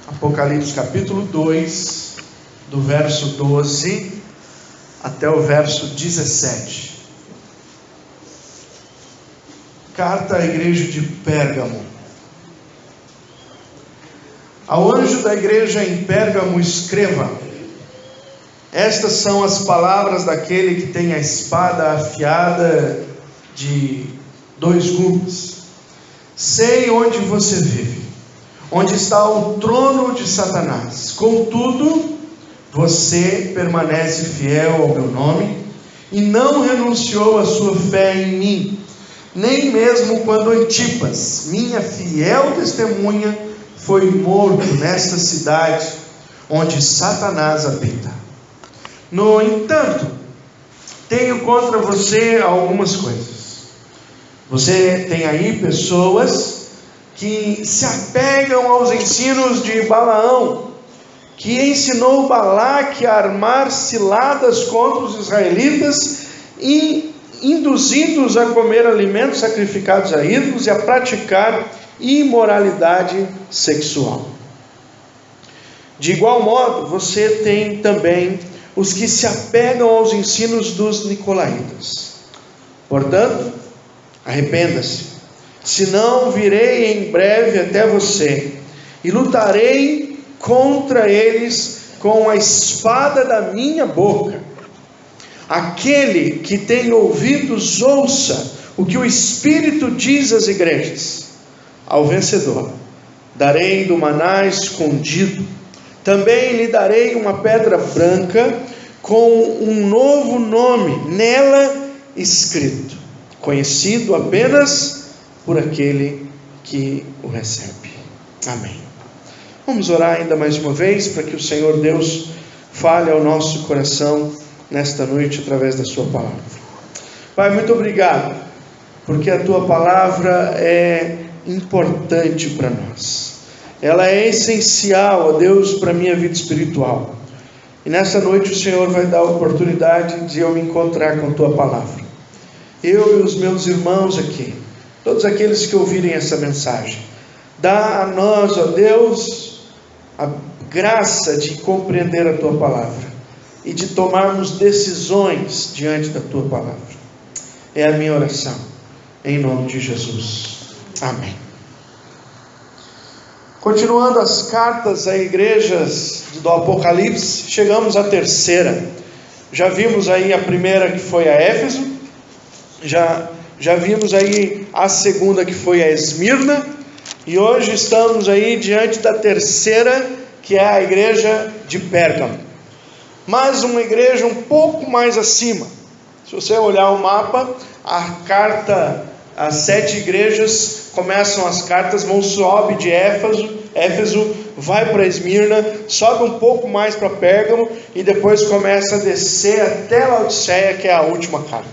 Apocalipse capítulo 2, do verso 12 até o verso 17. Carta à igreja de Pérgamo. Ao anjo da igreja em Pérgamo escreva: estas são as palavras daquele que tem a espada afiada de 2 gumes. Sei onde você vive, onde está o trono de Satanás. Contudo, você permanece fiel ao meu nome e não renunciou à sua fé em mim, nem mesmo quando Antipas, minha fiel testemunha, foi morto nesta cidade onde Satanás habita. No entanto, tenho contra você algumas coisas. Você tem aí pessoas que se apegam aos ensinos de Balaão, que ensinou Balaque a armar ciladas contra os israelitas e induzindo-os a comer alimentos sacrificados a ídolos e a praticar imoralidade sexual. De igual modo, você tem também os que se apegam aos ensinos dos nicolaítas. Portanto, arrependa-se, senão virei em breve até você e lutarei contra eles com a espada da minha boca. Aquele que tem ouvidos, ouça o que o Espírito diz às igrejas. Ao vencedor darei do maná escondido, também lhe darei uma pedra branca com um novo nome nela escrito, conhecido apenas por aquele que o recebe. Amém. Vamos orar ainda mais uma vez para que o Senhor Deus fale ao nosso coração nesta noite através da sua palavra. Pai, muito obrigado, porque a tua palavra é importante para nós. Ela é essencial, ó Deus, para a minha vida espiritual. E nessa noite o Senhor vai dar a oportunidade de eu me encontrar com a tua palavra. Eu e os meus irmãos aqui, todos aqueles que ouvirem essa mensagem, dá a nós, ó Deus, a graça de compreender a tua palavra e de tomarmos decisões diante da tua palavra. É a minha oração, em nome de Jesus. Amém. Continuando as cartas a igrejas do Apocalipse, chegamos à terceira. Já vimos aí a primeira, que foi a Éfeso, já vimos aí a segunda, que foi a Esmirna, e hoje estamos aí diante da terceira, que é a igreja de Pérgamo. Mas uma igreja um pouco mais acima. Se você olhar o mapa, a carta, as 7 igrejas, começam as cartas, sobe de Éfeso, vai para Esmirna, sobe um pouco mais para Pérgamo, e depois começa a descer até Laodiceia, que é a última carta.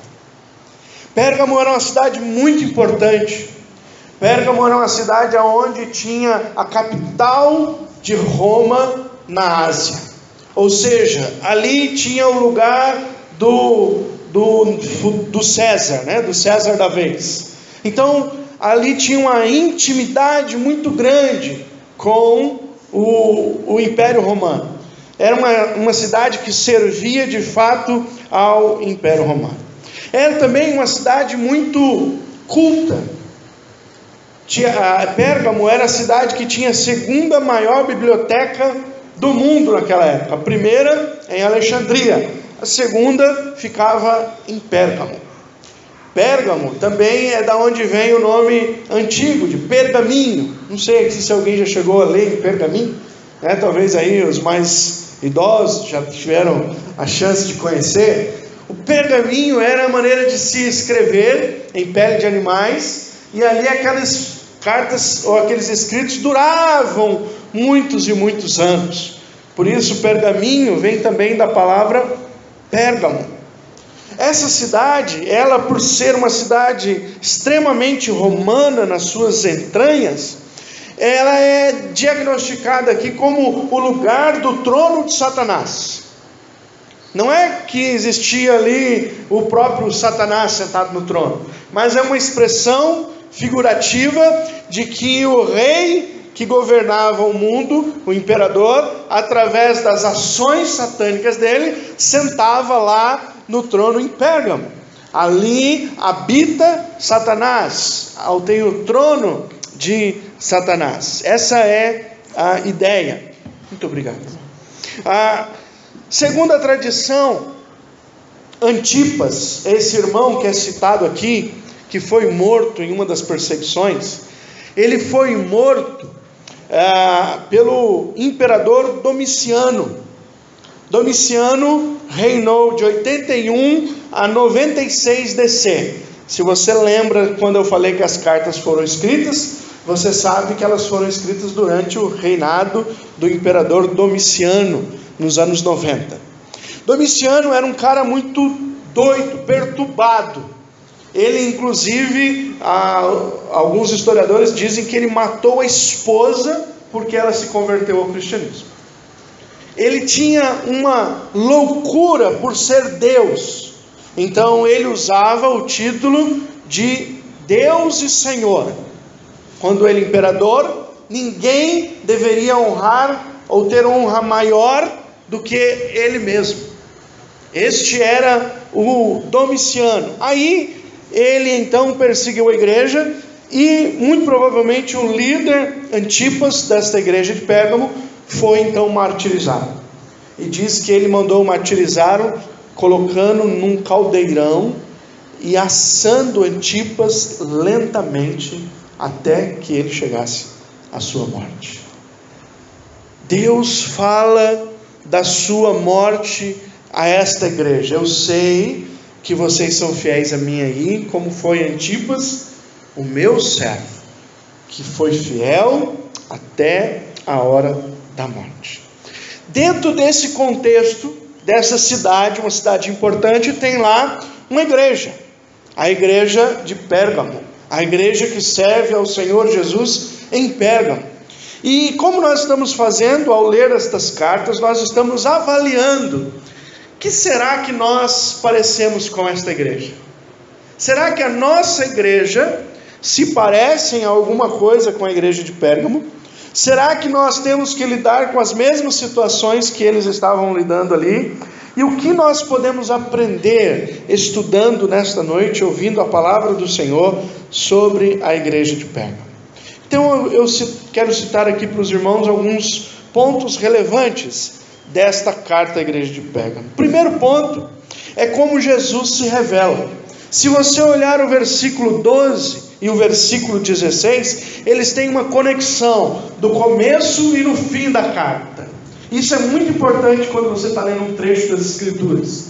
Pérgamo era uma cidade muito importante. Pérgamo era uma cidade onde tinha a capital de Roma na Ásia. Ou seja, ali tinha o lugar do César, né? Do César da vez. Então, ali tinha uma intimidade muito grande com o Império Romano. Era uma cidade que servia de fato ao Império Romano. Era também uma cidade muito culta. Pérgamo era a cidade que tinha a segunda maior biblioteca do mundo naquela época. A primeira em Alexandria, a segunda ficava em Pérgamo. Pérgamo também é da onde vem o nome antigo de pergaminho. Não sei se alguém já chegou a ler em pergaminho, né? Talvez aí os mais idosos já tiveram a chance de conhecer. O pergaminho era a maneira de se escrever em pele de animais, e ali aquelas cartas ou aqueles escritos duravam muitos e muitos anos. Por isso pergaminho vem também da palavra Pérgamo. Essa cidade, ela por ser uma cidade extremamente romana nas suas entranhas, ela é diagnosticada aqui como o lugar do trono de Satanás. Não é que existia ali o próprio Satanás sentado no trono, mas é uma expressão figurativa de que o rei que governava o mundo, o imperador, através das ações satânicas dele, sentava lá no trono em Pérgamo. Ali habita Satanás, tem o trono de Satanás. Essa é a ideia. Muito obrigado. Segundo a tradição, Antipas, esse irmão que é citado aqui, que foi morto em uma das perseguições, ele foi morto pelo imperador Domiciano. Domiciano reinou de 81 a 96 DC. Se você lembra quando eu falei que as cartas foram escritas, você sabe que elas foram escritas durante o reinado do imperador Domiciano, nos anos 90. Domiciano era um cara muito doido, perturbado. Ele, inclusive, alguns historiadores dizem que ele matou a esposa porque ela se converteu ao cristianismo. Ele tinha uma loucura por ser Deus. Então ele usava o título de Deus e Senhor. Quando ele imperador, ninguém deveria honrar ou ter honra maior do que ele mesmo. Este era o Domiciano. Aí ele então perseguiu a igreja e muito provavelmente o líder Antipas desta igreja de Pérgamo foi então martirizado. E diz que ele mandou martirizá-lo colocando num caldeirão e assando Antipas lentamente até que ele chegasse à sua morte. Deus fala da sua morte a esta igreja. Eu sei que vocês são fiéis a mim aí, como foi Antipas, o meu servo, que foi fiel até a hora da morte. Dentro desse contexto, dessa cidade, uma cidade importante, tem lá uma igreja, a igreja de Pérgamo, a igreja que serve ao Senhor Jesus em Pérgamo. E como nós estamos fazendo ao ler estas cartas, nós estamos avaliando, que será que nós parecemos com esta igreja? Será que a nossa igreja se parece em alguma coisa com a igreja de Pérgamo? Será que nós temos que lidar com as mesmas situações que eles estavam lidando ali? E o que nós podemos aprender estudando nesta noite, ouvindo a palavra do Senhor sobre a igreja de Pérgamo? Então eu quero citar aqui para os irmãos alguns pontos relevantes desta carta à igreja de Pérgamo. Primeiro ponto é como Jesus se revela. Se você olhar o versículo 12 e o versículo 16, eles têm uma conexão do começo e no fim da carta. Isso é muito importante quando você está lendo um trecho das Escrituras,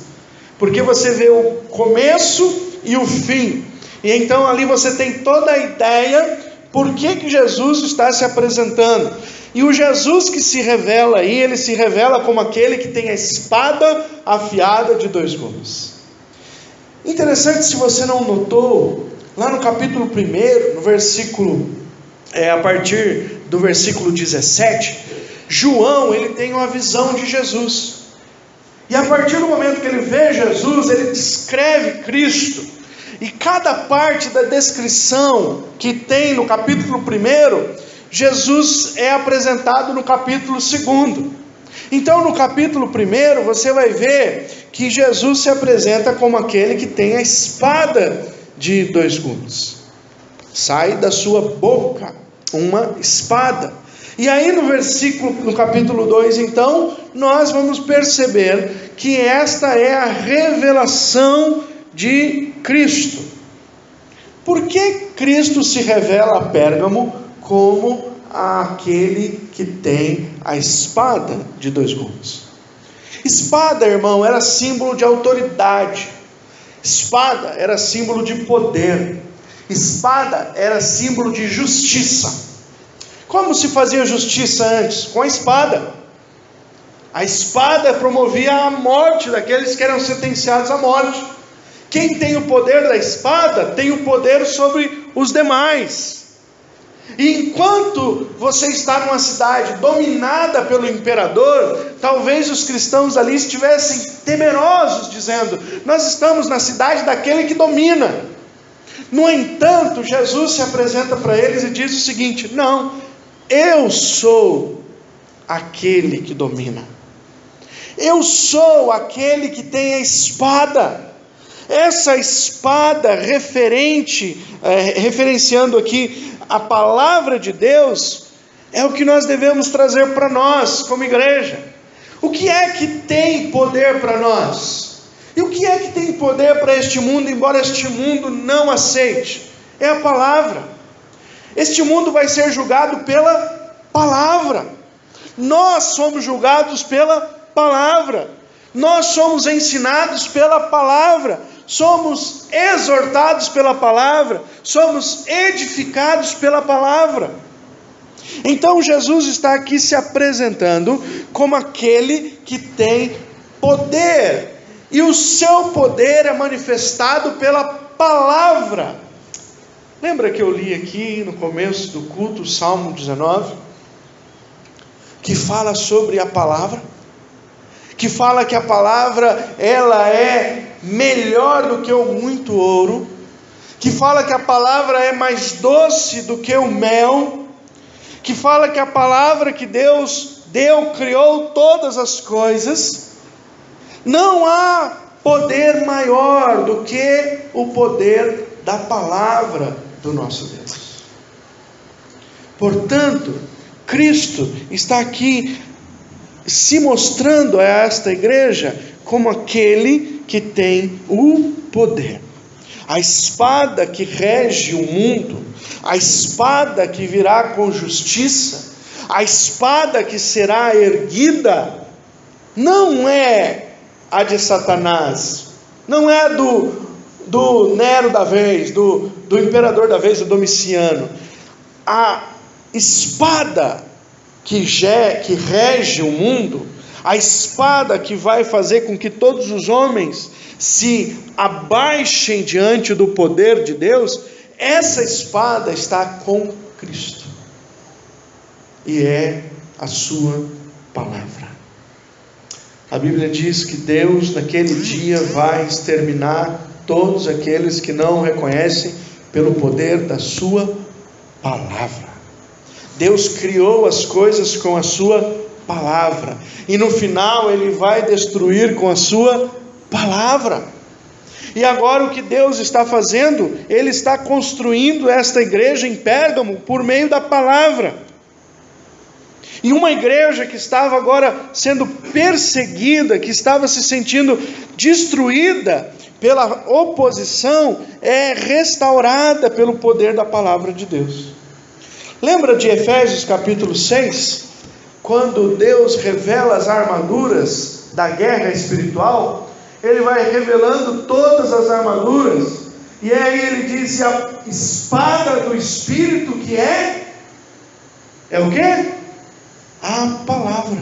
porque você vê o começo e o fim, e então ali você tem toda a ideia por que Jesus está se apresentando. E o Jesus que se revela aí, ele se revela como aquele que tem a espada afiada de dois gumes. Interessante, se você não notou, lá no capítulo 1, no versículo, a partir do versículo 17, João, ele tem uma visão de Jesus. E a partir do momento que ele vê Jesus, ele descreve Cristo. E cada parte da descrição que tem no capítulo 1, Jesus é apresentado no capítulo 2. Então no capítulo 1 você vai ver que Jesus se apresenta como aquele que tem a espada de dois gumes. Sai da sua boca uma espada. E aí no capítulo 2 então, nós vamos perceber que esta é a revelação de Cristo. Por que Cristo se revela a Pérgamo como aquele que tem a espada de dois gumes? Espada, irmão, era símbolo de autoridade. Espada era símbolo de poder. Espada era símbolo de justiça. Como se fazia justiça antes? Com a espada. A espada promovia a morte daqueles que eram sentenciados à morte. Quem tem o poder da espada tem o poder sobre os demais. E enquanto você está numa cidade dominada pelo imperador, talvez os cristãos ali estivessem temerosos, dizendo: nós estamos na cidade daquele que domina. No entanto, Jesus se apresenta para eles e diz o seguinte: não, eu sou aquele que domina. Eu sou aquele que tem a espada. Essa espada referenciando aqui a palavra de Deus, é o que nós devemos trazer para nós como igreja. O que é que tem poder para nós? E o que é que tem poder para este mundo, embora este mundo não aceite? É a palavra. Este mundo vai ser julgado pela palavra. Nós somos julgados pela palavra. Nós somos ensinados pela palavra. Somos exortados pela palavra. Somos edificados pela palavra. Então Jesus está aqui se apresentando como aquele que tem poder. E o seu poder é manifestado pela palavra. Lembra que eu li aqui no começo do culto o Salmo 19? Que fala sobre a palavra? Que fala que a palavra, ela é melhor do que o muito ouro. Que fala que a palavra é mais doce do que o mel. Que fala que a palavra que Deus deu, criou todas as coisas. Não há poder maior do que o poder da palavra do nosso Deus. Portanto, Cristo está aqui se mostrando a esta igreja como aquele que tem o poder. A espada que rege o mundo, a espada que virá com justiça, a espada que será erguida, não é a de Satanás, não é do Nero da vez, do imperador da vez, do Domiciano. A espada que rege o mundo, a espada que vai fazer com que todos os homens se abaixem diante do poder de Deus, essa espada está com Cristo, e é a sua palavra. A Bíblia diz que Deus naquele dia vai exterminar todos aqueles que não o reconhecem pelo poder da sua palavra. Deus criou as coisas com a sua palavra, e no final Ele vai destruir com a sua palavra. E agora o que Deus está fazendo? Ele está construindo esta igreja em Pérgamo por meio da palavra. E uma igreja que estava agora sendo perseguida, que estava se sentindo destruída pela oposição, é restaurada pelo poder da palavra de Deus. Lembra de Efésios capítulo 6? Quando Deus revela as armaduras da guerra espiritual, Ele vai revelando todas as armaduras, e aí Ele diz: e a espada do Espírito, que é o quê? A palavra.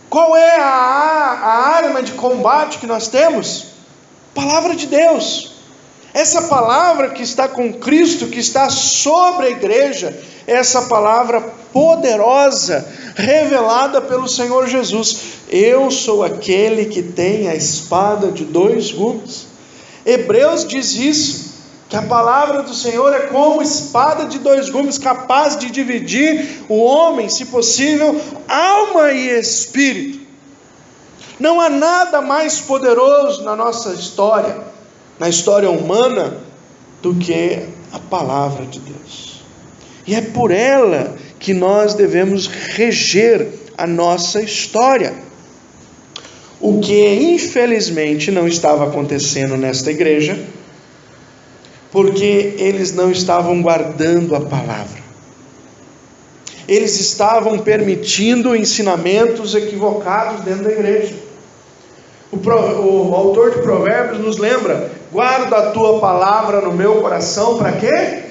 Qual é a arma de combate que nós temos? Palavra de Deus. Essa palavra que está com Cristo, que está sobre a igreja, essa palavra poderosa, revelada pelo Senhor Jesus. Eu sou aquele que tem a espada de dois gumes. Hebreus diz isso, que a palavra do Senhor é como espada de dois gumes, capaz de dividir o homem, se possível, alma e espírito. Não há nada mais poderoso na nossa história, na história humana, do que a palavra de Deus. E é por ela que nós devemos reger a nossa história. O que infelizmente não estava acontecendo nesta igreja, porque eles não estavam guardando a palavra. Eles estavam permitindo ensinamentos equivocados dentro da igreja. O autor de Provérbios nos lembra: guarda a tua palavra no meu coração, para quê?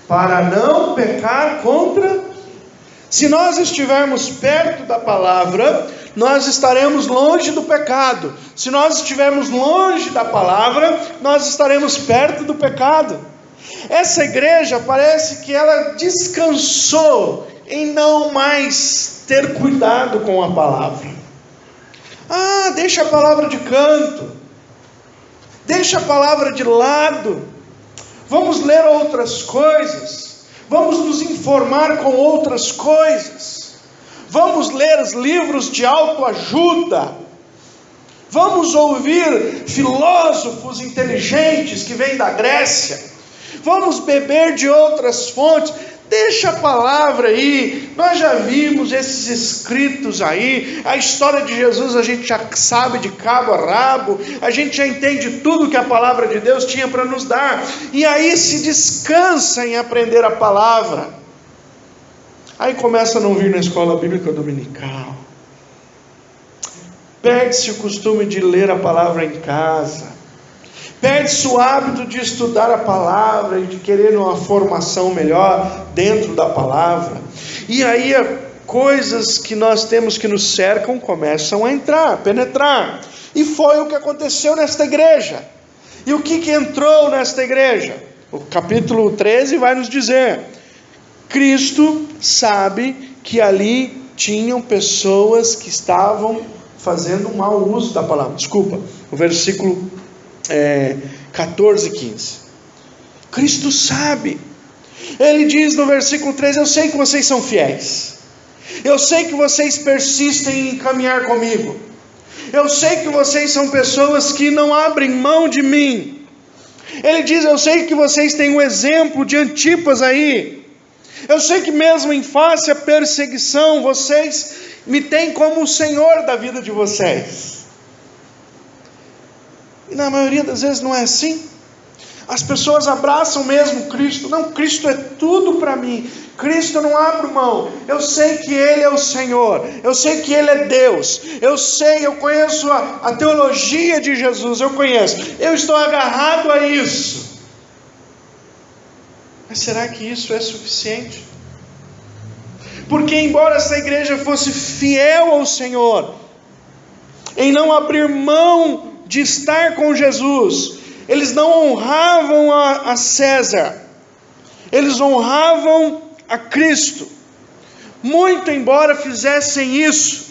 Para não pecar contra. Se nós estivermos perto da palavra, nós estaremos longe do pecado. Se nós estivermos longe da palavra, nós estaremos perto do pecado. Essa igreja parece que ela descansou em não mais ter cuidado com a palavra. Deixa a palavra de canto, deixa a palavra de lado, vamos ler outras coisas, vamos nos informar com outras coisas, vamos ler os livros de autoajuda, vamos ouvir filósofos inteligentes que vêm da Grécia, vamos beber de outras fontes. Deixa a palavra aí, nós já vimos esses escritos aí, a história de Jesus a gente já sabe de cabo a rabo, a gente já entende tudo que a palavra de Deus tinha para nos dar, e aí se descansa em aprender a palavra. Aí começa a não vir na escola bíblica dominical, perde-se o costume de ler a palavra em casa, perde-se o hábito de estudar a palavra e de querer uma formação melhor dentro da palavra. E aí coisas que nós temos que nos cercam começam a entrar, a penetrar. E foi o que aconteceu nesta igreja. E o que entrou nesta igreja? O capítulo 13 vai nos dizer: Cristo sabe que ali tinham pessoas que estavam fazendo um mau uso da palavra. Desculpa, o versículo 14 e 15. Cristo sabe. Ele diz no versículo 13: eu sei que vocês são fiéis, eu sei que vocês persistem em caminhar comigo, eu sei que vocês são pessoas que não abrem mão de mim. Ele diz: eu sei que vocês têm um exemplo de Antipas aí, eu sei que mesmo em face à perseguição, vocês me têm como o Senhor da vida de vocês. E na maioria das vezes não é assim. As pessoas abraçam mesmo Cristo. Não, Cristo é tudo para mim. Cristo eu não abro mão. Eu sei que Ele é o Senhor. Eu sei que Ele é Deus. Eu conheço a teologia de Jesus. Eu conheço. Eu estou agarrado a isso. Mas será que isso é suficiente? Porque embora essa igreja fosse fiel ao Senhor, em não abrir mão de estar com Jesus, eles não honravam a César, eles honravam a Cristo. Muito embora fizessem isso,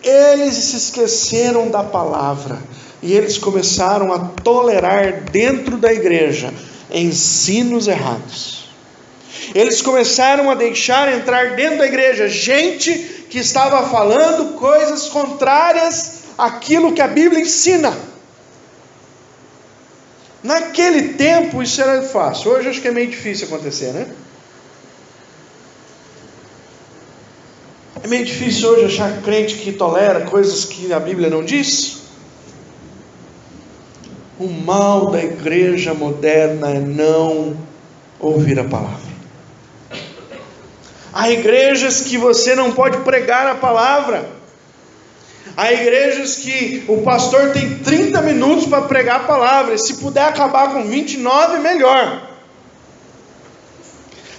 eles se esqueceram da palavra, e eles começaram a tolerar dentro da igreja ensinos errados. Eles começaram a deixar entrar dentro da igreja gente que estava falando coisas contrárias àquilo que a Bíblia ensina. Naquele tempo isso era fácil. Hoje acho que é meio difícil acontecer, né? É meio difícil hoje achar crente que tolera coisas que a Bíblia não diz. O mal da igreja moderna é não ouvir a palavra. Há igrejas que você não pode pregar a palavra. Há igrejas que o pastor tem 30 minutos para pregar a palavra, e se puder acabar com 29, melhor.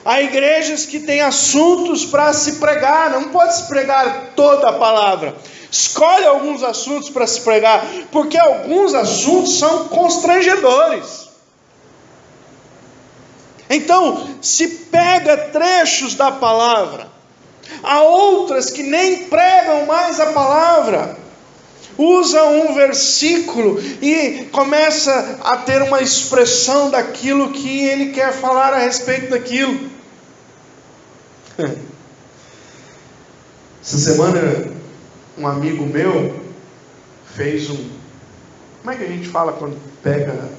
Há igrejas que têm assuntos para se pregar, não pode se pregar toda a palavra. Escolhe alguns assuntos para se pregar, porque alguns assuntos são constrangedores. Então, se pega trechos da palavra. Há outras que nem pregam mais a palavra, usa um versículo e começa a ter uma expressão daquilo que ele quer falar a respeito daquilo. Essa semana um amigo meu fez como é que a gente fala quando pega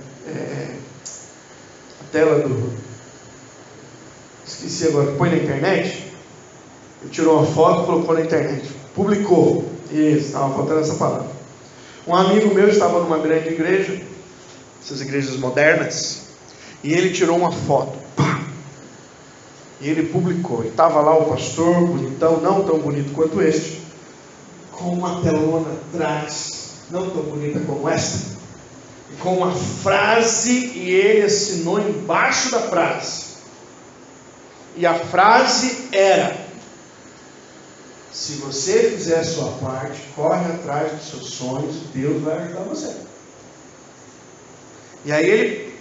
a tela esqueci agora, põe na internet? Ele tirou uma foto e colocou na internet, publicou. Isso, estava faltando essa palavra. Um amigo meu estava numa grande igreja, essas igrejas modernas, e ele tirou uma foto, pá, e ele publicou. E estava lá o pastor, bonitão, não tão bonito quanto este, com uma telona atrás, não tão bonita como esta, e com uma frase, e ele assinou embaixo da frase. E a frase era: se você fizer a sua parte, corre atrás dos seus sonhos, Deus vai ajudar você. E aí ele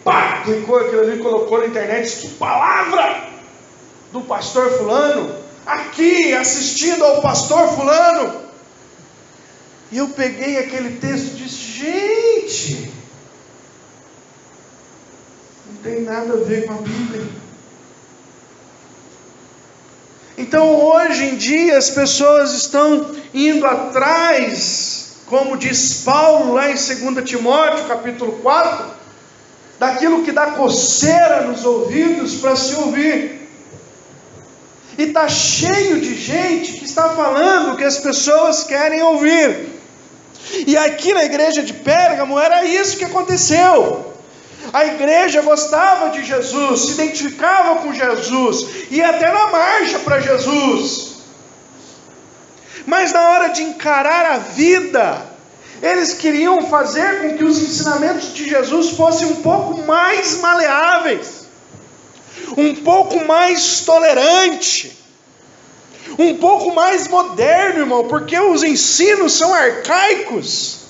clicou aquilo ali, colocou na internet, disse: que palavra do pastor fulano, aqui assistindo ao pastor fulano. E eu peguei aquele texto e disse: gente, não tem nada a ver com a Bíblia. Então hoje em dia as pessoas estão indo atrás, como diz Paulo lá em 2 Timóteo capítulo 4, daquilo que dá coceira nos ouvidos para se ouvir. E está cheio de gente que está falando o que as pessoas querem ouvir. E aqui na igreja de Pérgamo era isso que aconteceu. A igreja gostava de Jesus, se identificava com Jesus, ia até na marcha para Jesus. Mas na hora de encarar a vida, eles queriam fazer com que os ensinamentos de Jesus fossem um pouco mais maleáveis, um pouco mais tolerante, um pouco mais moderno, irmão, porque os ensinos são arcaicos.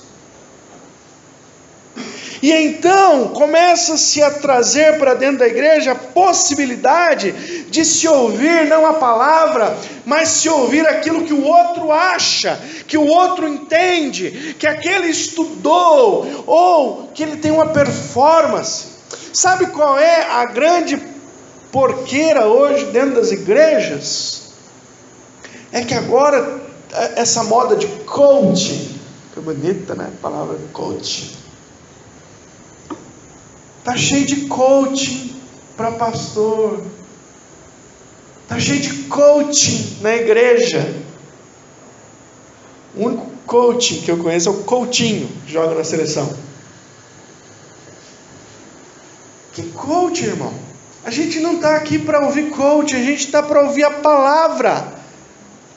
E então começa-se a trazer para dentro da igreja a possibilidade de se ouvir não a palavra, mas se ouvir aquilo que o outro acha, que o outro entende, que aquele estudou, ou que ele tem uma performance. Sabe qual é a grande porqueira hoje dentro das igrejas? É que agora essa moda de coaching, que bonita, né? A palavra coaching. Está cheio de coaching para pastor. Está cheio de coaching na igreja. O único coaching que eu conheço é o Coutinho, que joga na seleção. Que coaching, irmão? A gente não está aqui para ouvir coaching, a gente está para ouvir a palavra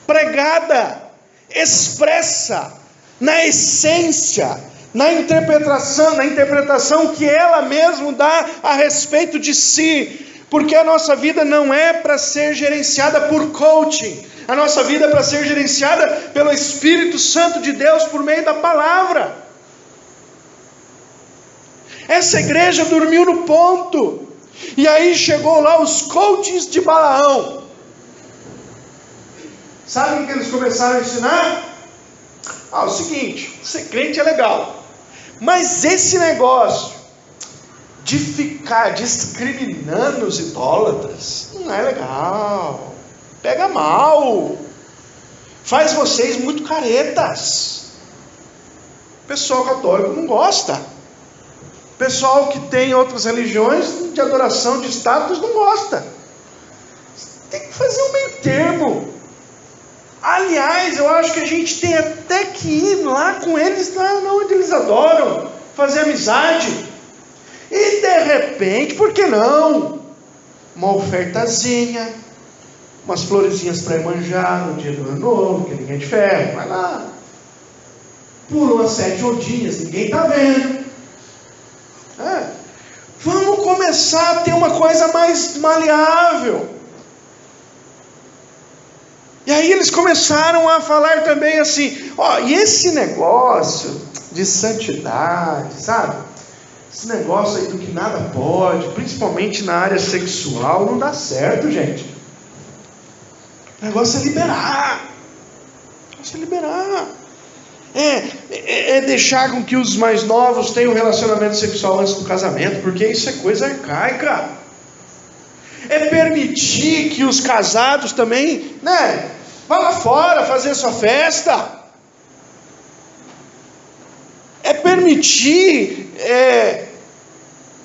pregada, expressa, na essência, na interpretação que ela mesma dá a respeito de si, porque a nossa vida não é para ser gerenciada por coaching, a nossa vida é para ser gerenciada pelo Espírito Santo de Deus por meio da palavra. Essa igreja dormiu no ponto, e aí chegou lá os coaches de Balaão. Sabe o que eles começaram a ensinar? O seguinte, ser crente é legal, mas esse negócio de ficar discriminando os idólatras não é legal, pega mal, faz vocês muito caretas. O pessoal católico não gosta, o pessoal que tem outras religiões de adoração de status não gosta. Tem que fazer um meio termo. Aliás, eu acho que a gente tem até que ir lá com eles, lá onde eles adoram, fazer amizade. E de repente, por que não? Uma ofertazinha, umas florezinhas para Iemanjá no dia do ano novo, que ninguém é de ferro, vai lá. Pula umas 7 ondinhas, ninguém está vendo. Vamos começar a ter uma coisa mais maleável. E aí eles começaram a falar também assim, e esse negócio de santidade, sabe? Esse negócio aí do que nada pode, principalmente na área sexual, não dá certo, gente. O negócio é liberar. O negócio é liberar. É deixar com que os mais novos tenham relacionamento sexual antes do casamento, porque isso é coisa arcaica. É permitir que os casados também, vá lá fora fazer sua festa. É permitir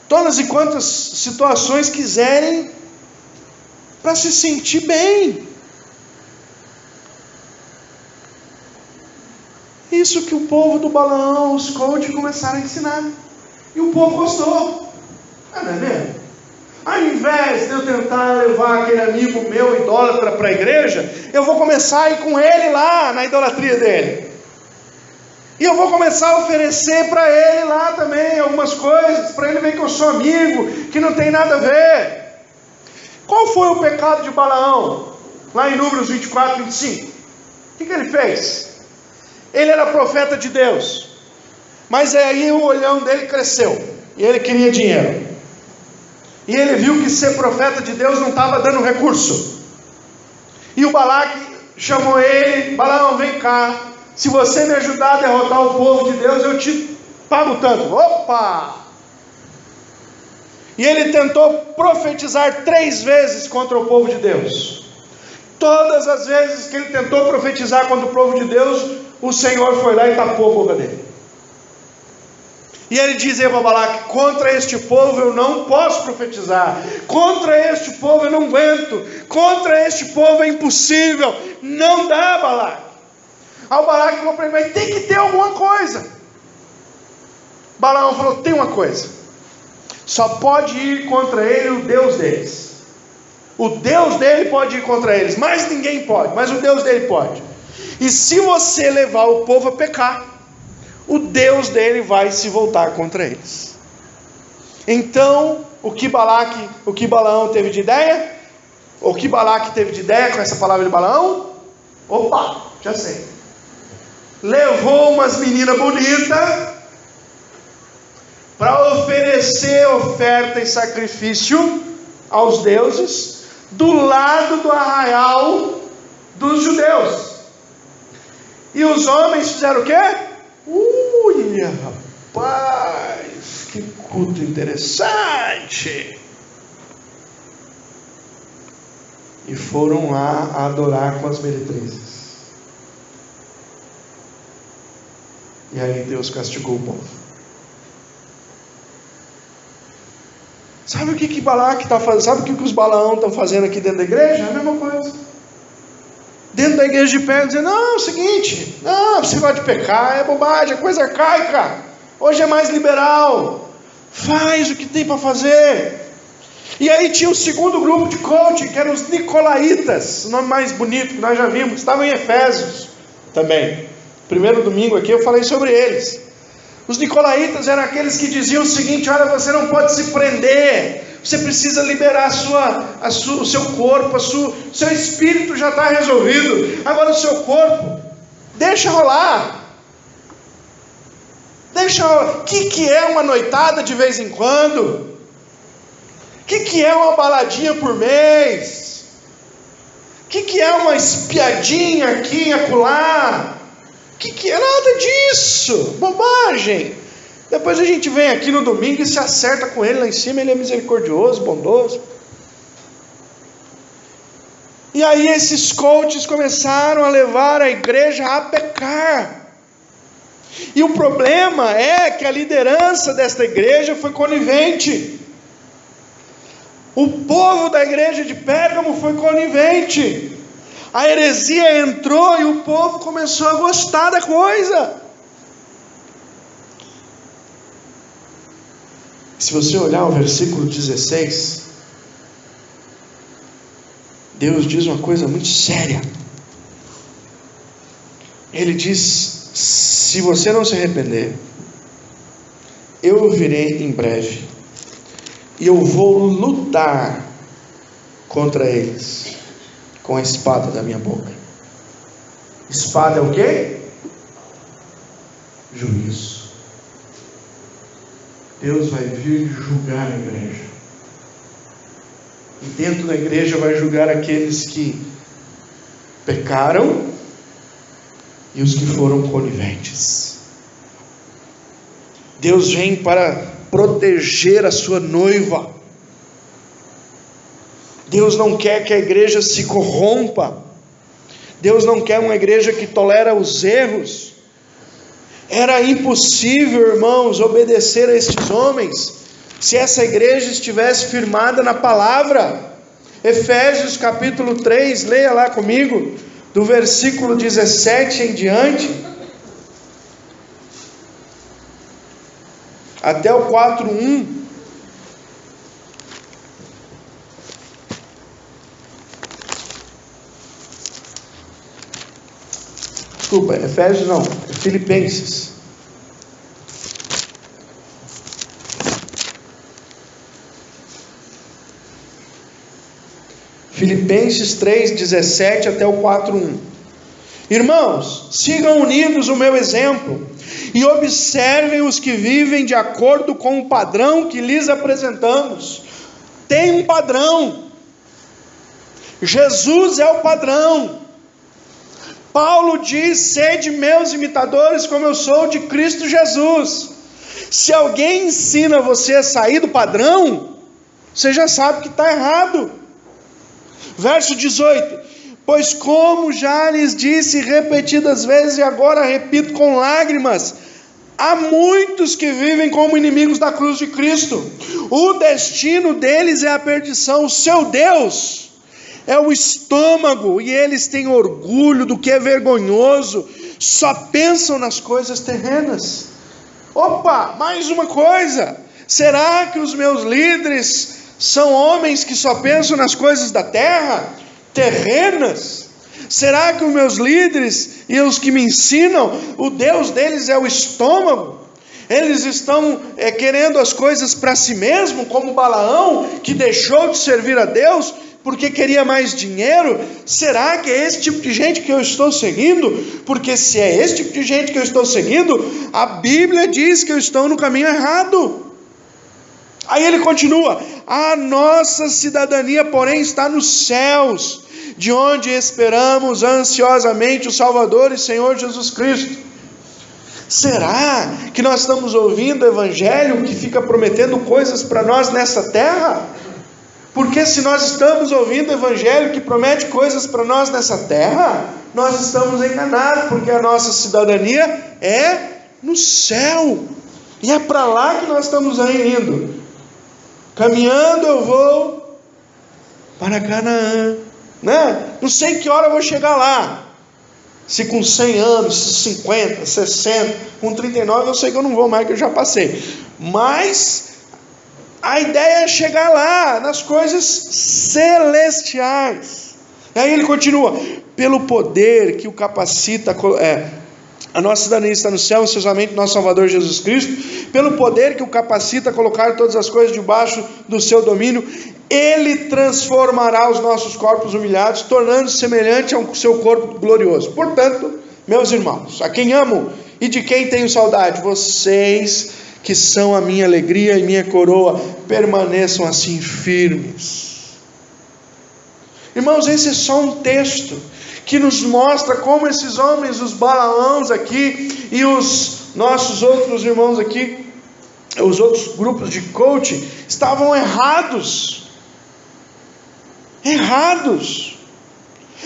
todas e quantas situações quiserem para se sentir bem. Isso que o povo do Balaão, os coaches começaram a ensinar. E o povo gostou. Não é mesmo? Ao invés de eu tentar levar aquele amigo meu idólatra para a igreja, eu vou começar a ir com ele lá na idolatria dele. E eu vou começar a oferecer para ele lá também algumas coisas, para ele ver que eu sou amigo, que não tem nada a ver. Qual foi o pecado de Balaão? Lá em Números 24, 25. O que ele fez? Ele era profeta de Deus, mas aí o olhão dele cresceu, e ele queria dinheiro. E ele viu que ser profeta de Deus não estava dando recurso. E o Balaque chamou ele: Balaão, vem cá, se você me ajudar a derrotar o povo de Deus, eu te pago tanto. Opa! E ele tentou profetizar 3 vezes contra o povo de Deus. Todas as vezes que ele tentou profetizar contra o povo de Deus, o Senhor foi lá e tapou a boca dele. E ele dizia para Balaque: contra este povo eu não posso profetizar, contra este povo eu não aguento, contra este povo é impossível, não dá, Balaque. Aí o Balaque falou para ele: mas tem que ter alguma coisa. Balaão falou: tem uma coisa, só pode ir contra ele o Deus deles. O Deus dele pode ir contra eles, mas ninguém pode, mas o Deus dele pode. E se você levar o povo a pecar, o Deus dele vai se voltar contra eles. Então, o que Balaão teve de ideia? O que Balaque teve de ideia com essa palavra de Balaão? Opa, já sei. Levou umas meninas bonitas para oferecer oferta e sacrifício aos deuses do lado do arraial dos judeus. E os homens fizeram o quê? Rapaz, que culto interessante! E foram lá adorar com as meretrizes. E aí Deus castigou o povo. Sabe o que Balaque está fazendo? Sabe o que os Balaão estão fazendo aqui dentro da igreja? É a mesma coisa. Dentro da igreja de pé, dizendo: não, é o seguinte, não, você gosta de pecar, é bobagem, é coisa arcaica, hoje é mais liberal, faz o que tem para fazer. E aí tinha o segundo grupo de coaching, que eram os nicolaítas, o nome mais bonito que nós já vimos, estavam em Efésios também. Primeiro domingo aqui eu falei sobre eles. Os nicolaítas eram aqueles que diziam o seguinte: olha, você não pode se prender, você precisa liberar o seu corpo, o seu espírito já está resolvido, agora o seu corpo, deixa rolar. Deixa rolar. O que é uma noitada de vez em quando? O que é uma baladinha por mês? O que é uma espiadinha aqui e acolá? O que é nada disso? Bobagem. Depois a gente vem aqui no domingo e se acerta com ele lá em cima. Ele é misericordioso, bondoso. E aí esses coaches começaram a levar a igreja a pecar. E o problema é que a liderança desta igreja foi conivente. O povo da igreja de Pérgamo foi conivente. A heresia entrou e o povo começou a gostar da coisa. Se você olhar o versículo 16, Deus diz uma coisa muito séria. Ele diz: se você não se arrepender, eu virei em breve, e eu vou lutar contra eles com a espada da minha boca. Espada é o quê? Juízo. Deus vai vir julgar a igreja. E dentro da igreja vai julgar aqueles que pecaram e os que foram coniventes. Deus vem para proteger a sua noiva. Deus não quer que a igreja se corrompa. Deus não quer uma igreja que tolera os erros. Era impossível, irmãos, obedecer a estes homens se essa igreja estivesse firmada na palavra. Efésios capítulo 3, leia lá comigo, do versículo 17 em diante, até o 4:1. Desculpa, Efésios não, é Filipenses. Filipenses 3, 17 até o 4:1. Irmãos, sigam unidos o meu exemplo e observem os que vivem de acordo com o padrão que lhes apresentamos. Tem um padrão. Jesus é o padrão. Paulo diz: sede meus imitadores como eu sou de Cristo Jesus. Se alguém ensina você a sair do padrão, você já sabe que está errado. Verso 18: Pois como já lhes disse repetidas vezes, e agora repito com lágrimas, há muitos que vivem como inimigos da cruz de Cristo. O destino deles é a perdição. O seu Deus é o estômago, e eles têm orgulho do que é vergonhoso. Só pensam nas coisas terrenas. Opa, mais uma coisa. Será que os meus líderes são homens que só pensam nas coisas da terra, terrenas? Será que os meus líderes e os que me ensinam, o Deus deles é o estômago? Eles estão querendo as coisas para si mesmo, como Balaão, que deixou de servir a Deus porque queria mais dinheiro? Será que é esse tipo de gente que eu estou seguindo? Porque se é esse tipo de gente que eu estou seguindo, a Bíblia diz que eu estou no caminho errado. Aí ele continua: a nossa cidadania, porém, está nos céus, de onde esperamos ansiosamente o Salvador e Senhor Jesus Cristo. Será que nós estamos ouvindo o evangelho que fica prometendo coisas para nós nessa terra? Porque se nós estamos ouvindo o evangelho que promete coisas para nós nessa terra, nós estamos enganados, porque a nossa cidadania é no céu, e é para lá que nós estamos indo. Caminhando eu vou para Canaã, né? Não sei que hora eu vou chegar lá, se com 100 anos, 50, 60, com 39 eu sei que eu não vou mais, que eu já passei, mas a ideia é chegar lá, nas coisas celestiais. E aí ele continua: pelo poder que o capacita, a nossa cidadania está no céu, exclusivamente nosso Salvador Jesus Cristo, pelo poder que o capacita a colocar todas as coisas debaixo do seu domínio, Ele transformará os nossos corpos humilhados, tornando-se semelhante ao seu corpo glorioso. Portanto, meus irmãos, a quem amo e de quem tenho saudade, vocês que são a minha alegria e minha coroa, permaneçam assim firmes. Irmãos, esse é só um texto que nos mostra como esses homens, os Balaãos aqui, e os nossos outros irmãos aqui, os outros grupos de coaching, estavam errados.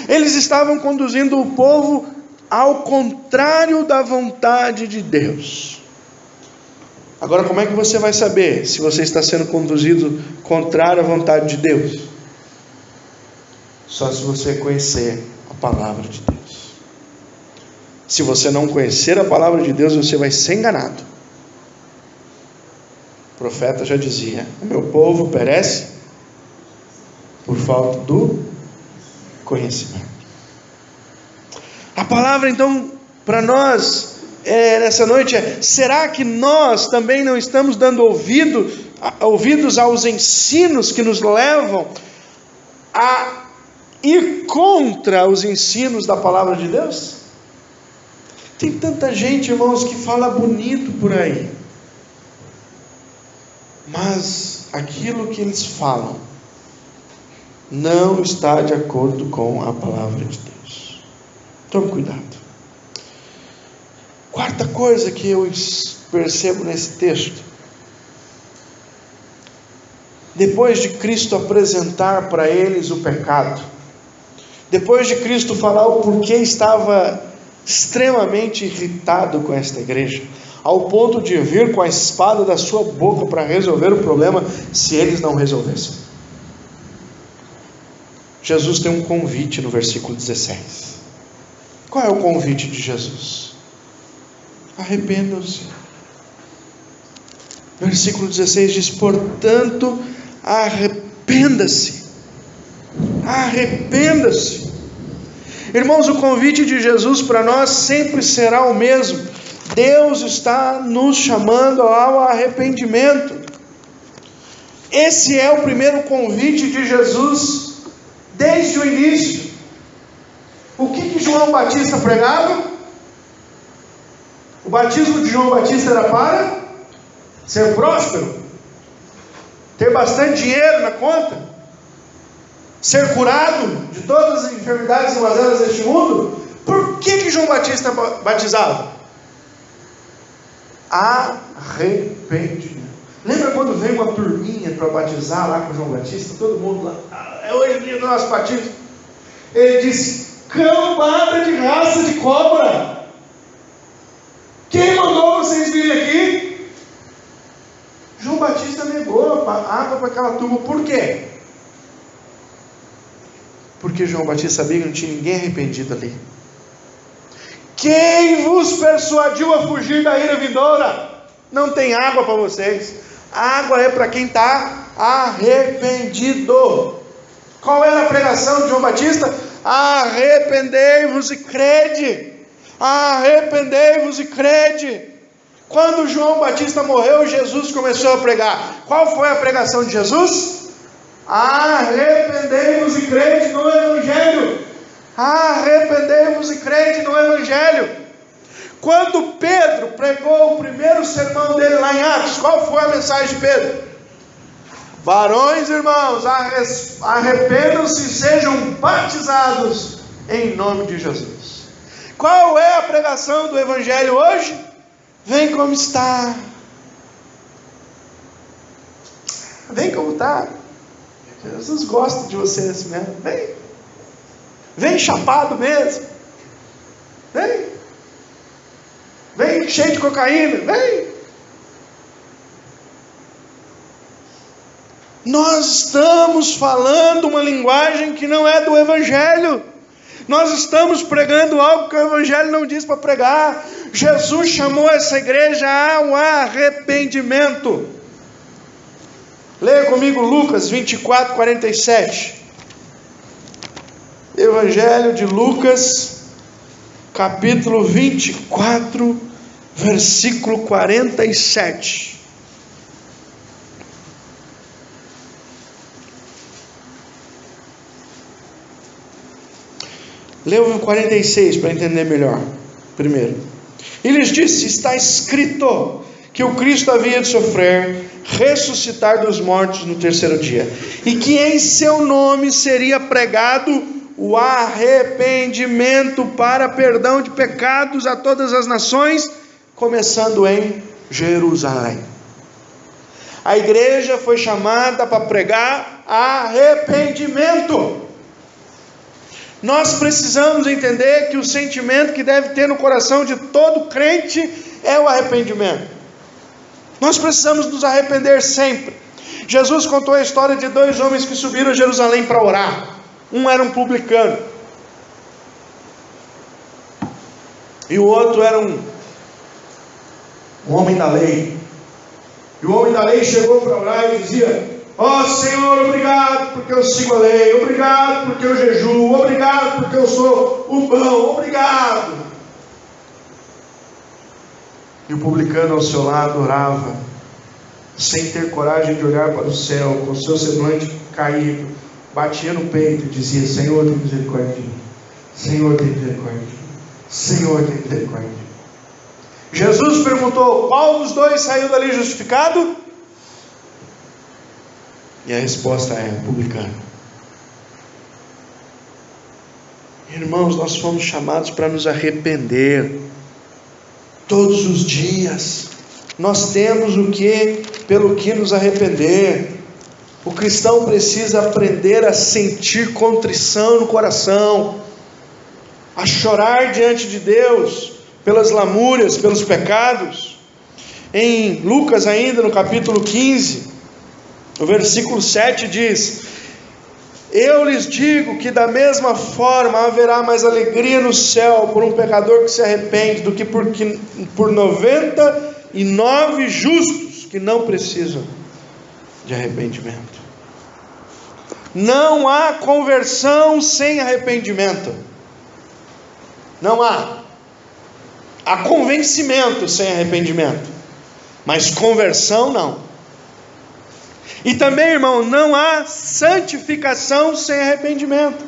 Eles estavam conduzindo o povo ao contrário da vontade de Deus. Agora, como é que você vai saber se você está sendo conduzido contrário à vontade de Deus? Só se você conhecer a palavra de Deus. Se você não conhecer a palavra de Deus, você vai ser enganado. O profeta já dizia: o meu povo perece por falta do conhecimento. A palavra então para nós nessa noite será que nós também não estamos dando ouvidos aos ensinos que nos levam a ir contra os ensinos da palavra de Deus? Tem tanta gente, irmãos, que fala bonito por aí, mas aquilo que eles falam não está de acordo com a palavra de Deus. Tome cuidado. Quarta coisa que eu percebo nesse texto: depois de Cristo apresentar para eles o pecado, depois de Cristo falar o porquê estava extremamente irritado com esta igreja, ao ponto de vir com a espada da sua boca para resolver o problema, se eles não resolvessem, Jesus tem um convite no versículo 16. Qual é o convite de Jesus? Arrependam-se. Versículo 16 diz: portanto, arrependa-se. Arrependa-se. Irmãos, o convite de Jesus para nós sempre será o mesmo. Deus está nos chamando ao arrependimento. Esse é o primeiro convite de Jesus desde o início. O que João Batista pregava? O batismo de João Batista era para ser próspero, ter bastante dinheiro na conta, ser curado de todas as enfermidades e mazelas deste mundo. Por que João Batista batizava? Arrependimento. Lembra quando veio uma turminha para batizar lá com João Batista? Todo mundo lá, hoje é dia do nosso batismo. Ele disse: cambada de raça de cobra, quem mandou vocês virem aqui? João Batista negou a água para aquela turma. Por quê? Porque João Batista sabia que não tinha ninguém arrependido ali. Quem vos persuadiu a fugir da ira vindoura? Não tem água para vocês. A água é para quem está arrependido. Qual era a pregação de João Batista? Arrependei-vos e crede. Arrependei-vos e crede. Quando João Batista morreu, Jesus começou a pregar. Qual foi a pregação de Jesus? Arrependei-vos e crede no Evangelho. Arrependei-vos e crede no Evangelho. Quando Pedro pregou o primeiro sermão dele lá em Atos, qual foi a mensagem de Pedro? Varões, irmãos, arrependam-se e sejam batizados em nome de Jesus. Qual é a pregação do Evangelho hoje? Vem como está. Vem como está. Jesus gosta de você assim mesmo. Vem. Vem chapado mesmo. Vem. Vem cheio de cocaína. Vem. Nós estamos falando uma linguagem que não é do Evangelho. Nós estamos pregando algo que o Evangelho não diz para pregar. Jesus chamou essa igreja ao arrependimento. Leia comigo Lucas 24, 47. Evangelho de Lucas, capítulo 24, versículo 47. Leia o 46 para entender melhor. Primeiro, e lhes disse: está escrito que o Cristo havia de sofrer, ressuscitar dos mortos no terceiro dia, e que em seu nome seria pregado o arrependimento para perdão de pecados a todas as nações, começando em Jerusalém. A igreja foi chamada para pregar arrependimento. Nós precisamos entender que o sentimento que deve ter no coração de todo crente é o arrependimento. Nós precisamos nos arrepender sempre. Jesus contou a história de dois homens que subiram a Jerusalém para orar. Um era um publicano e o outro era um homem da lei. E o homem da lei chegou para orar e dizia: ó Senhor, obrigado porque eu sigo a lei, obrigado porque eu jejuo, obrigado porque eu sou o pão, obrigado. E o publicano ao seu lado orava, sem ter coragem de olhar para o céu, com o seu semblante caído, batia no peito e dizia: Senhor, tem misericórdia de mim, Senhor, tem misericórdia de mim, Senhor, tem misericórdia de mim. Jesus perguntou: qual dos dois saiu dali justificado? E a resposta é: publicano. Irmãos, nós fomos chamados para nos arrepender todos os dias. Nós temos o que, pelo que nos arrepender. O cristão precisa aprender a sentir contrição no coração, a chorar diante de Deus pelas lamúrias, pelos pecados. Em Lucas ainda, no capítulo 15, no versículo 7 diz: eu lhes digo que da mesma forma haverá mais alegria no céu por um pecador que se arrepende do que por 99 justos que não precisam de arrependimento. Não há conversão sem arrependimento. Não há. Há convencimento sem arrependimento, mas conversão não. E também, irmão, não há santificação sem arrependimento.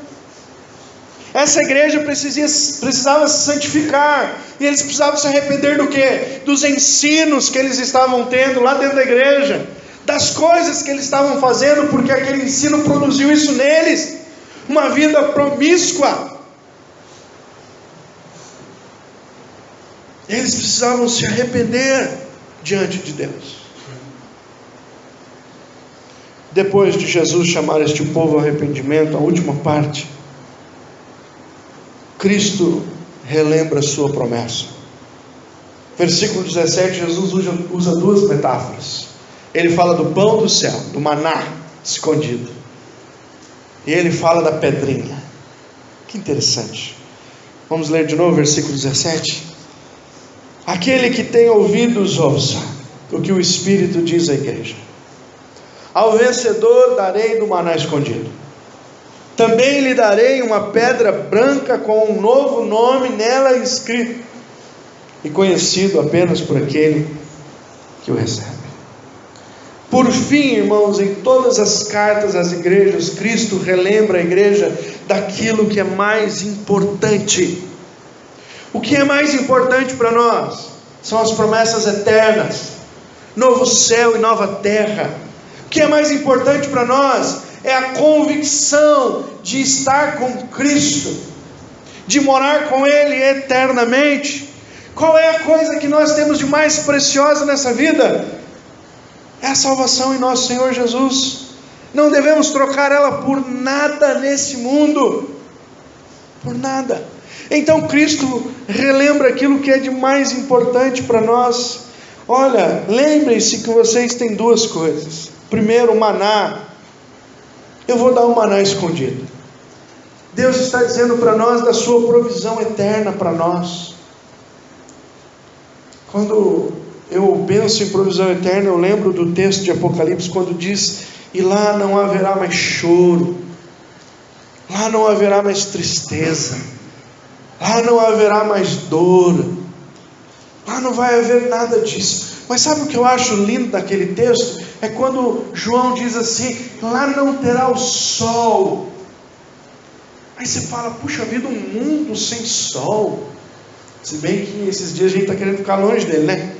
Essa igreja precisava se santificar, e eles precisavam se arrepender do quê? Dos ensinos que eles estavam tendo lá dentro da igreja, das coisas que eles estavam fazendo, porque aquele ensino produziu isso neles, uma vida promíscua. Eles precisavam se arrepender diante de Deus. Depois de Jesus chamar este povo ao arrependimento, a última parte, Cristo relembra a sua promessa. Versículo 17, Jesus usa duas metáforas. Ele fala do pão do céu, do maná escondido, e ele fala da pedrinha. Que interessante. Vamos ler de novo o versículo 17. Aquele que tem ouvidos, ouça o que o Espírito diz à igreja. Ao vencedor darei do maná escondido. Também lhe darei uma pedra branca com um novo nome nela escrito, e conhecido apenas por aquele que o recebe. Por fim, irmãos, em todas as cartas às igrejas, Cristo relembra a igreja daquilo que é mais importante. O que é mais importante para nós? São as promessas eternas, novo céu e nova terra. O que é mais importante para nós? É a convicção de estar com Cristo, de morar com Ele eternamente. Qual é a coisa que nós temos de mais preciosa nessa vida? É a salvação em nosso Senhor Jesus. Não devemos trocar ela por nada nesse mundo, por nada. Então Cristo relembra aquilo que é de mais importante para nós. Olha, lembrem-se que vocês têm duas coisas. Primeiro, o maná. Eu vou dar um maná escondido. Deus está dizendo para nós da sua provisão eterna para nós. Quando eu penso em provisão eterna, eu lembro do texto de Apocalipse, quando diz: e lá não haverá mais choro, lá não haverá mais tristeza, lá não haverá mais dor, lá não vai haver nada disso. Mas sabe o que eu acho lindo daquele texto? É quando João diz assim: lá não terá o sol. Aí você fala: puxa vida, um mundo sem sol. Se bem que esses dias a gente está querendo ficar longe dele, né?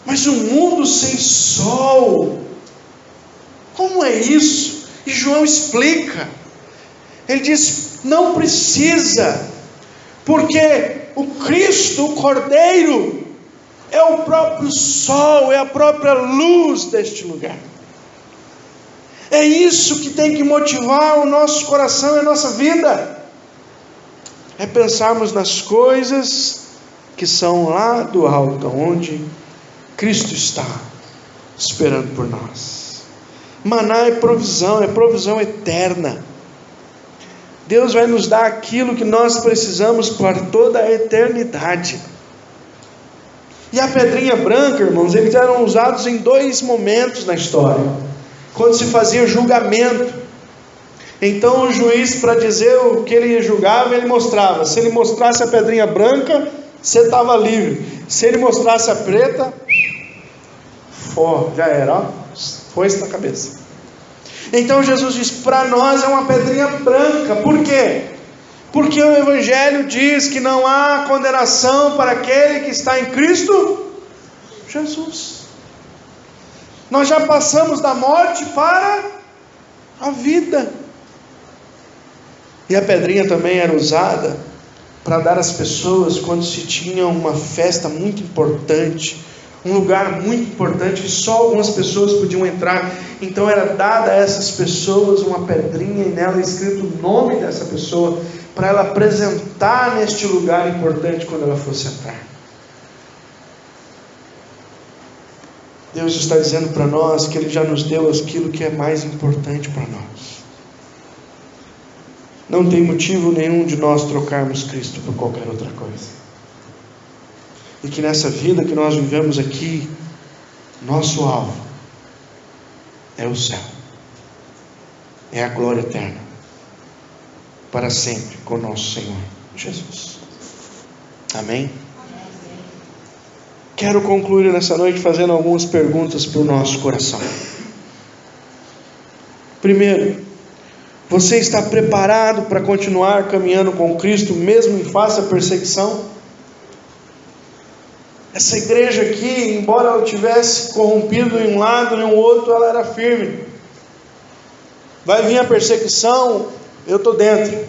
Mas um mundo sem sol, como é isso? E João explica. Ele diz: não precisa, porque o Cristo, o Cordeiro, é o próprio sol, é a própria luz deste lugar. É isso que tem que motivar o nosso coração e a nossa vida. É pensarmos nas coisas que são lá do alto, onde Cristo está esperando por nós. Maná é provisão eterna. Deus vai nos dar aquilo que nós precisamos para toda a eternidade. E a pedrinha branca, irmãos, eles eram usados em dois momentos na história. Quando se fazia julgamento, então o juiz, para dizer o que ele julgava, ele mostrava. Se ele mostrasse a pedrinha branca, você estava livre. Se ele mostrasse a preta, já era, ó, foi-se na cabeça. Então Jesus diz: para nós é uma pedrinha branca. Por quê? Porque o Evangelho diz que não há condenação para aquele que está em Cristo Jesus. Nós já passamos da morte para a vida. E a pedrinha também era usada para dar às pessoas quando se tinha uma festa muito importante, um lugar muito importante que só algumas pessoas podiam entrar. Então era dada a essas pessoas uma pedrinha e nela escrito o nome dessa pessoa, para ela apresentar neste lugar importante quando ela fosse entrar. Deus está dizendo para nós que Ele já nos deu aquilo que é mais importante para nós. Não tem motivo nenhum de nós trocarmos Cristo por qualquer outra coisa. E que nessa vida que nós vivemos aqui, nosso alvo é o céu, é a glória eterna, para sempre com nosso Senhor Jesus. Amém? Quero concluir nessa noite fazendo algumas perguntas para o nosso coração. Primeiro, você está preparado para continuar caminhando com Cristo, mesmo em face à perseguição? Essa igreja aqui, embora ela tivesse corrompido em um lado e em um outro, ela era firme. Vai vir a perseguição, eu estou dentro.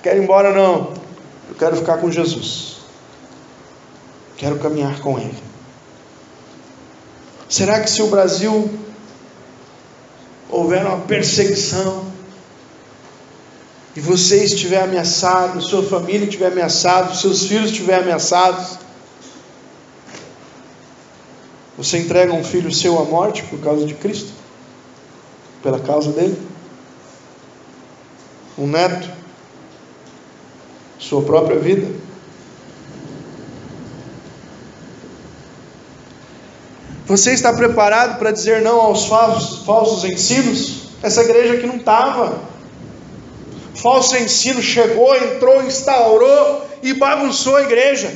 Quero ir embora não, eu quero ficar com Jesus. Quero caminhar com Ele. Será que se o Brasil houver uma perseguição, e você estiver ameaçado, sua família estiver ameaçada, seus filhos estiverem ameaçados, você entrega um filho seu à morte por causa de Cristo? Pela causa dele? Um neto? Sua própria vida? Você está preparado para dizer não aos falsos ensinos? Essa igreja aqui não estava. Falso ensino chegou, entrou, instaurou e bagunçou a igreja.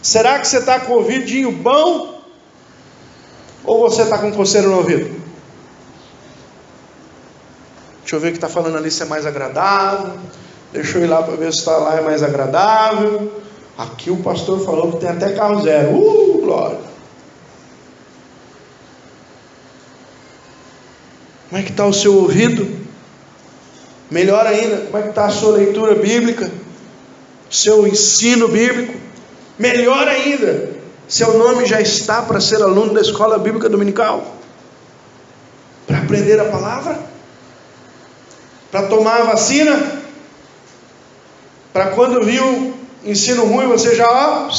Será que você está com o ouvidinho bom? Ou você está com coceira no ouvido? Deixa eu ver o que está falando ali, se é mais agradável. Deixa eu ir lá para ver se está lá é mais agradável. Aqui o pastor falou que tem até carro zero. Glória! Como é que está o seu ouvido? Melhor ainda, como é que está a sua leitura bíblica? Seu ensino bíblico? Melhor ainda, seu nome já está para ser aluno da escola bíblica dominical? Para aprender a palavra? Para tomar a vacina? Para quando viu ensino ruim, você já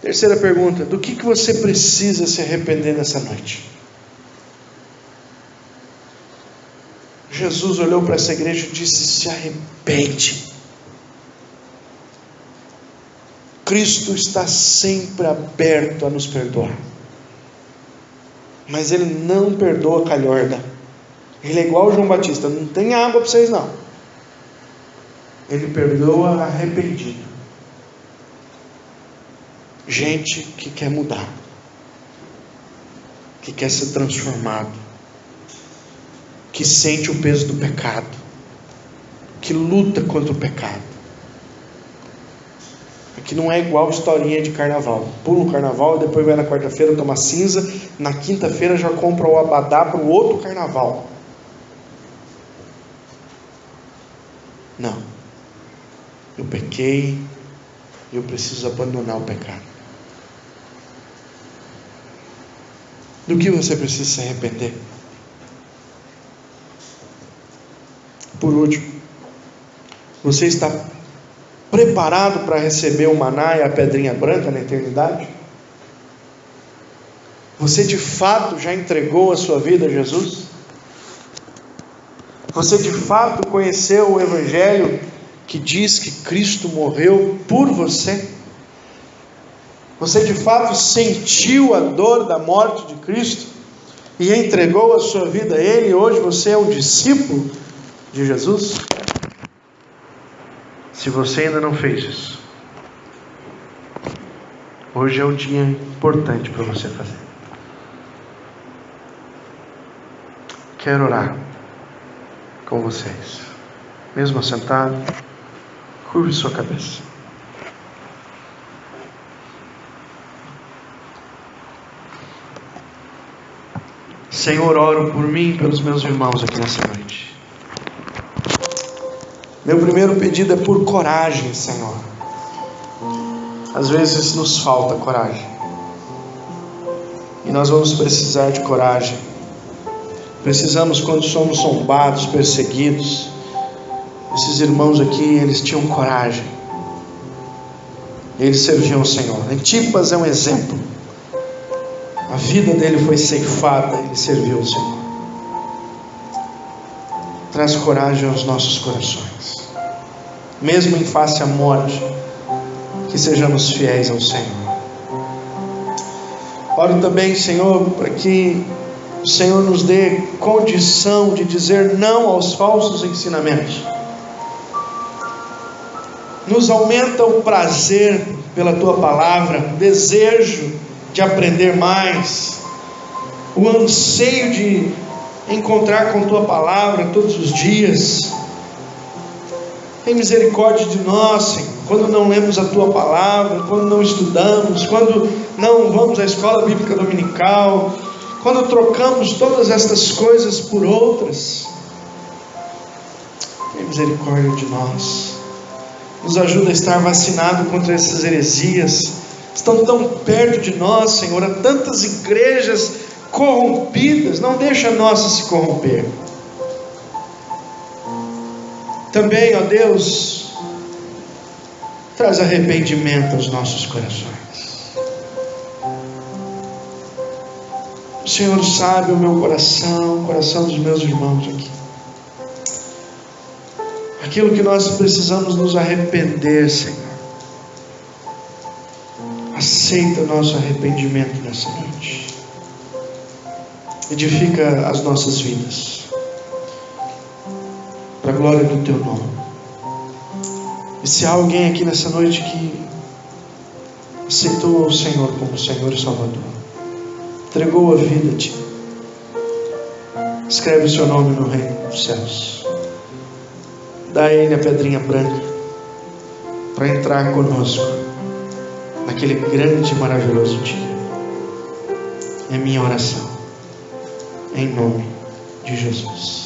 Terceira pergunta: do que você precisa se arrepender nessa noite? Jesus olhou para essa igreja e disse: se arrepende. Cristo está sempre aberto a nos perdoar, mas Ele não perdoa calhorda. Ele é igual ao João Batista: não tem água para vocês não. Ele perdoa arrependido. Gente que quer mudar, que quer ser transformado, que sente o peso do pecado, que luta contra o pecado. Aqui não é igual historinha de carnaval. Pula o carnaval e depois vai na quarta-feira tomar cinza, na quinta-feira já compra o abadá para o outro carnaval. Não. Eu pequei e eu preciso abandonar o pecado. Do que você precisa se arrepender? Por último, você está preparado para receber o maná e a pedrinha branca na eternidade? Você de fato já entregou a sua vida a Jesus? Você de fato conheceu o Evangelho que diz que Cristo morreu por você? Você de fato sentiu a dor da morte de Cristo e entregou a sua vida a Ele? Hoje você é um discípulo de Jesus? Se você ainda não fez isso, hoje é um dia importante para você fazer. Quero orar com vocês, mesmo assentado. Curve sua cabeça. Senhor, oro por mim e pelos meus irmãos aqui nessa noite. Meu primeiro pedido é por coragem, Senhor. Às vezes nos falta coragem, e nós vamos precisar de coragem. Precisamos quando somos zombados, perseguidos. Esses irmãos aqui, eles tinham coragem, eles serviam ao Senhor. Antipas é um exemplo. A vida dele foi ceifada, ele serviu ao Senhor. Traz coragem aos nossos corações, mesmo em face à morte, que sejamos fiéis ao Senhor. Oro também, Senhor, para que o Senhor nos dê condição de dizer não aos falsos ensinamentos. Nos aumenta o prazer pela Tua palavra, o desejo de aprender mais, o anseio de encontrar com Tua palavra todos os dias. Tem misericórdia de nós, Senhor, quando não lemos a Tua palavra, quando não estudamos, quando não vamos à escola bíblica dominical, quando trocamos todas estas coisas por outras. Tem misericórdia de nós. Nos ajuda a estar vacinado contra essas heresias. Estão tão perto de nós, Senhor. Há tantas igrejas corrompidas, não deixa a nossa se corromper. Também, ó Deus, traz arrependimento aos nossos corações. O Senhor sabe o meu coração, o coração dos meus irmãos aqui. Aquilo que nós precisamos nos arrepender, Senhor. Aceita o nosso arrependimento nessa noite. Edifica as nossas vidas para a glória do Teu nome. E se há alguém aqui nessa noite que aceitou o Senhor como Senhor e Salvador, entregou a vida a Ti, escreve o seu nome no reino dos céus. Dá a Ele a pedrinha branca para entrar conosco naquele grande e maravilhoso dia. É minha oração, em nome de Jesus.